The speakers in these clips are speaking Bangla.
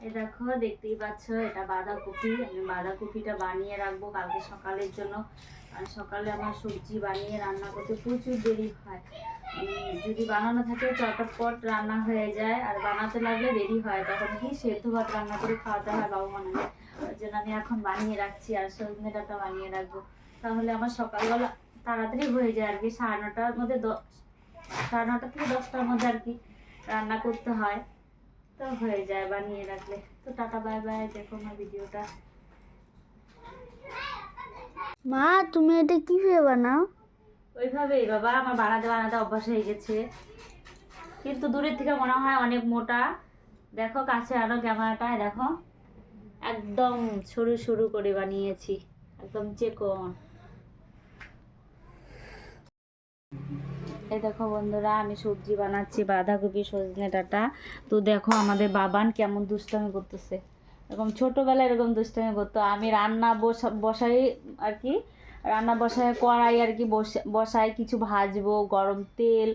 এই দেখো, দেখতেই পাচ্ছ এটা বাঁধাকপি। আমি বাঁধাকপিটা বানিয়ে রাখবো কালকে সকালের জন্য। আর সকালে আমার সবজি বানিয়ে রান্না করতে প্রচুর দেরি হয়। যদি বানানো থাকে চটপট রান্না হয়ে যায়, আর বানাতে লাগলে দেরি হয়। তখন কি সেদ্ধ ভাত রান্না করে খাওয়াতে হয় বাবু বানালে। ওই জন্য আমি এখন বানিয়ে রাখছি, আর সজনে ডাঁটা বানিয়ে রাখবো। তাহলে আমার সকালবেলা তাড়াতাড়ি হয়ে যায় আর কি। 9:30টার মধ্যে 9:30 থেকে 10টার মধ্যে আর কি রান্না করতে হয়, তো হয়ে যায় বানিয়ে রাখলে। তো টাটা বাই বাই, দেখো আমার ভিডিওটা। মা তুমি এটা কিভাবে বানাও? ওইভাবেই বাবা, আমার বানাতে বানাতে অভ্যাস হয়ে গেছে, কিন্তু দূরের থেকে মনে হয় অনেক মোটা। দেখো কাছে আরো ক্যামেরাটায় দেখো, একদম সরু সরু করে বানিয়েছি, একদম চিকন। এই দেখো বন্ধুরা, আমি সবজি বানাচ্ছি বাঁধাকপি সজনে ডাঁটা। তো দেখো আমাদের বাবান কেমন দুষ্টামি করতেছে। এরকম ছোটোবেলায় এরকম দুষ্টামি করতো। আমি রান্না বসাই আর কি, রান্না বসায় কড়াই আর কি বসাই কিছু ভাজবো, গরম তেল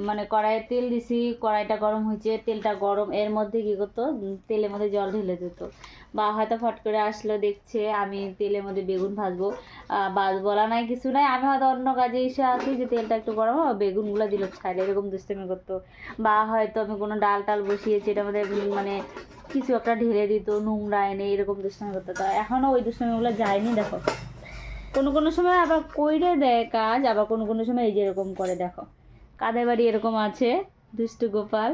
মানে কড়াইয়ে তেল দিছি, কড়াইটা গরম হয়েছে, তেলটা গরম, এর মধ্যে কী করতো তেলের মধ্যে জল ঢেলে দিত। বা হয়তো ফট করে আসলো, দেখছে আমি তেলের মধ্যে বেগুন ভাজবো, বলা নাই কিছু নাই, আমি হয়তো অন্য কাজে এসে আসি যে তেলটা একটু গরম হবে, বেগুনগুলো দিল ছাইলে, এরকম দুষ্টামি করতো। বা হয়তো আমি কোনো ডাল টাল বসিয়েছি, এটার মধ্যে মানে কিছু একটা ঢেলে দিত, নোংরা এনে, এরকম দুষ্টামি করতো। তো এখনও ওই দুষ্টামিগুলো যায়নি। দেখো কোনো কোনো সময় আবার কইরে দেয় কাজ, আবার কোনো কোনো সময় এই যে এরকম করে। দেখো কাদের বাড়ি এরকম আছে দুষ্টু গোপাল।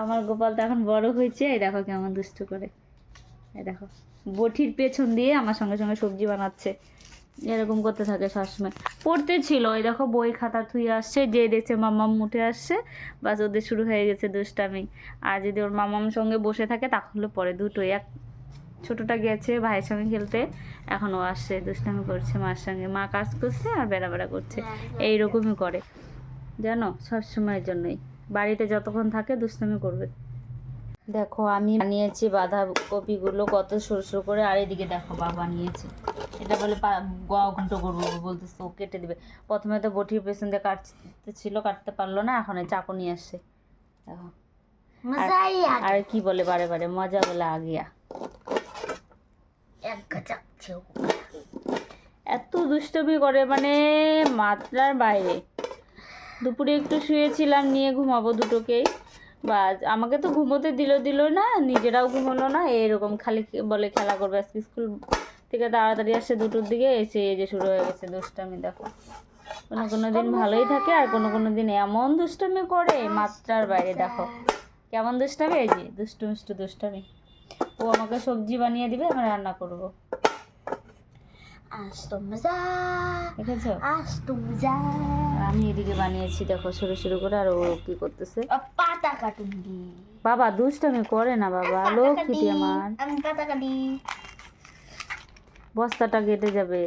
আমার গোপাল তো এখন বড় হয়েছে, এই দেখো কেমন দুষ্টু করে। এই দেখো বটির পেছন দিয়ে আমার সঙ্গে সঙ্গে সবজি বানাচ্ছে, এরকম করতে থাকে সবসময়। পড়তে ছিল, এই দেখো বই খাতা থুয়ে আসছে, যে দেখছে মাম্মাম উঠে আসছে, বাস ওদের শুরু হয়ে গেছে দুষ্টামি। আর যদি ওর মাম্মাম সঙ্গে বসে থাকে তাহলে পরে দুটোই। এক ছোটোটা গেছে ভাইয়ের সঙ্গে খেলতে, এখন ও আসছে দুষ্টামি করছে মার সঙ্গে, মা কাজ করছে আর বেড়া বেড়া করছে, এইরকমই করে জানো, সবসময়ের জন্যই বাড়িতে যতক্ষণ থাকে দুষ্টামি করবে। দেখো আমি বানিয়েছি বাঁধাকপিগুলো কত সরু সরু করে, আর এদিকে দেখো বাবা নিয়েছে, এটা বলে ঘন্ট করবো বলতেছে, ও কেটে দেবে। প্রথমে তো বটির পেছন দিয়ে কাটতে ছিল, কাটতে পারলো না, এখন এই চাকু নিয়ে আসছে। দেখো আর কি বলে বারে বারে, মজা বলে আগিয়া। এত দুষ্টমি করে মানে মাত্রার বাইরে। দুপুরে একটু শুয়েছিলাম, নিয়ে ঘুমাবো দুটোকেই, বা আমাকে তো ঘুমোতে দিল না, নিজেরাও ঘুমোলো না, এরকম খালি বলে খেলা করবে। আজকে স্কুল থেকে তাড়াতাড়ি আসছে 2টোর দিকে, এসে এই যে শুরু হয়ে গেছে দুষ্টামি। দেখো কোনো কোনো দিন ভালোই থাকে, আর কোনো কোনো দিন এমন দুষ্টামি করে মাত্রার বাইরে। দেখো কেমন দুষ্টামি, এই যে দুষ্টামি। ও আমাকে সবজি বানিয়ে দিবে, আমি রান্না করবো। দেখেছো, আমি এদিকে বানিয়েছি দেখো সরু সরু করে, আর ও কি করতেছে পাতা কাটুন। বাবা দুষ্টামি করে না বাবা, লক্ষ্মীটি আমার। আমি পাতা কাটি। বস্তাটা কেটে যাবে,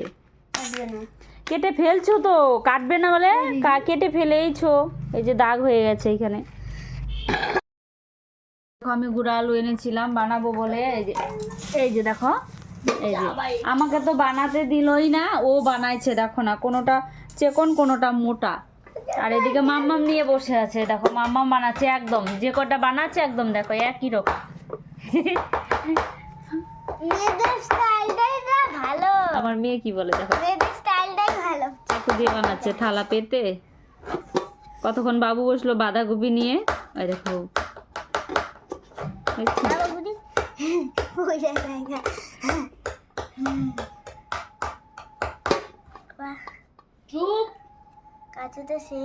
কেটে ফেলছো তো, কাটবে না বলে কেটে ফেলেইছো, এই যে দাগ হয়ে গেছে এখানে। আমি গুঁড়া আলু এনেছিলাম বানাবো বলে, এই যে দেখো, এই যে আমাকে তো বানাতে দিলই না, ও বানাইছে। দেখো না, কোনোটা চেকন কোনোটা মোটা। আর এদিকে মাম্মাম নিয়ে বসে আছে, দেখো মাম্মাম বানাচ্ছে, একদম যে কটা বানাচ্ছে একদম দেখো একই রকম। আমার মেয়ে কি বলে দেখো, চাকু দিয়ে বানাচ্ছে থালা পেতে। কতক্ষণ বাবু বসলো বাঁধাকপি নিয়ে, ওই দেখো চুপ কাছে তো সেই